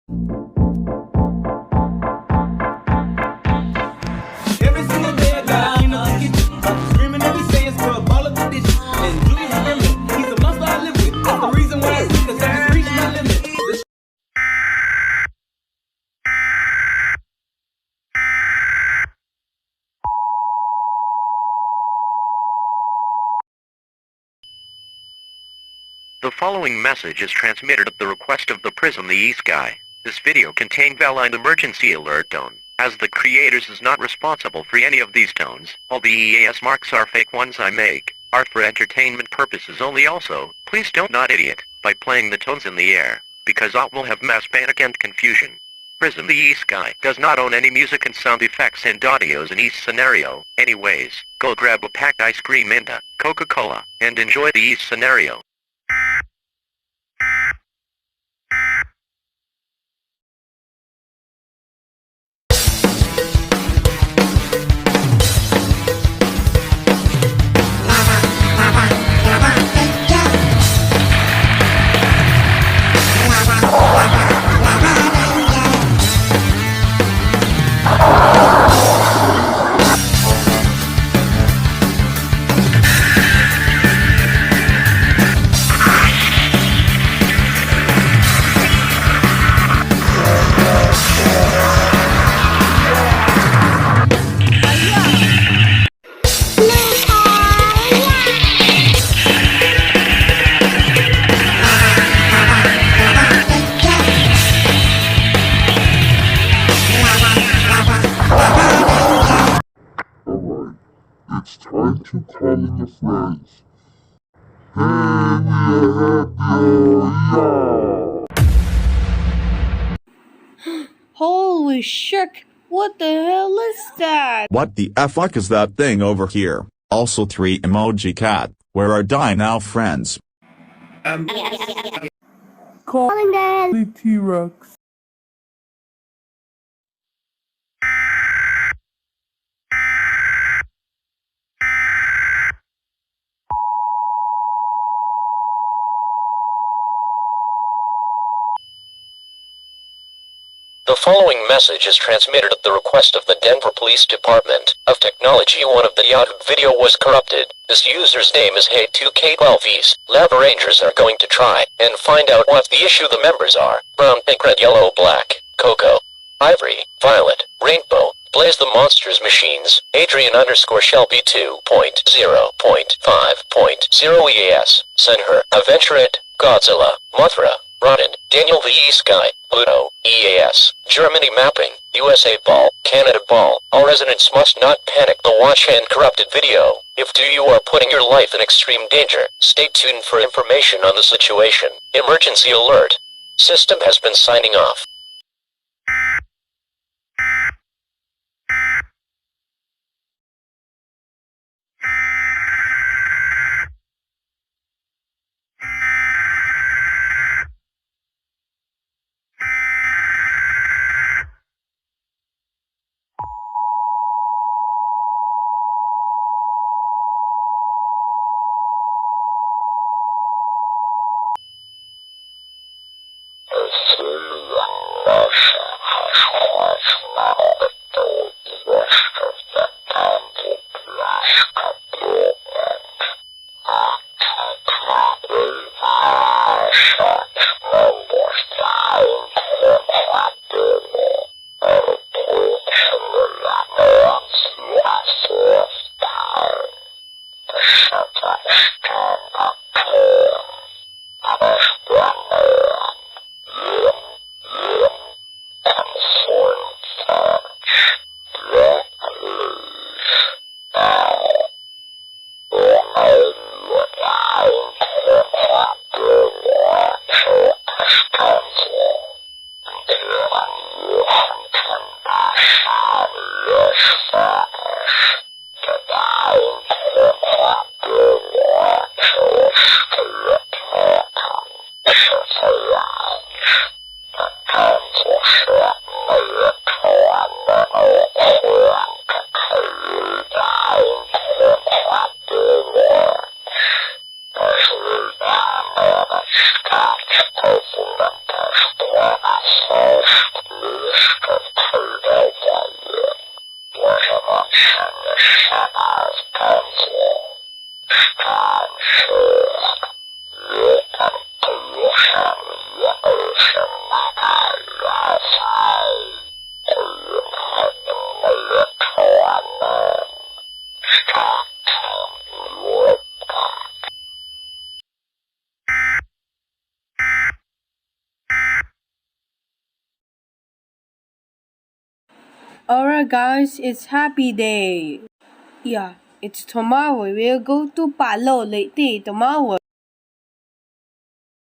Every single day I gotta clean up the kitchen. Screaming every say it's for a ball of the dishes. And do you hear me? He's a monster I live with. That's the reason why I sleep, cause I just reached my limit. The following message is transmitted at the request of the Prism the East guy. This video contained valid emergency alert tone. As the creators is not responsible for any of these tones, all the EAS marks are fake ones I make, are for entertainment purposes only. Also, please don't not idiot by playing the tones in the air, because that will have mass panic and confusion. Prism the East guy does not own any music and sound effects and audios in each scenario. Anyways, go grab a packed ice cream and a Coca-Cola, and enjoy the each scenario. It's time to call in the friends. Hey, we are happy, yeah! Holy shit! What the hell is that? What the fuck is that thing over here? Also 3 emoji cat, where are die now friends? Calling the T-Rex. The following message is transmitted at the request of the Denver Police Department of Technology. One of the YouTube video was corrupted. This user's name is Hey2K12Es. Lava Rangers are going to try and find out what the issue the members are. Brown, pink, red, yellow, black, cocoa, ivory, violet, rainbow. Blaze the Monsters Machines. Adrian_Shelby 2.0.5.0 EAS. Senher, Adventurate, Godzilla, Mothra, Ronin, Daniel the E-Sky, Pluto, EAS, Germany Mapping, USA Ball, Canada Ball. All residents must not panic the watch and corrupted video. If you are putting your life in extreme danger, stay tuned for information on the situation. Emergency alert. System has been signing off. Oh, Alright guys, it's happy day. Yeah, it's tomorrow. We'll go to Palo Leyte tomorrow.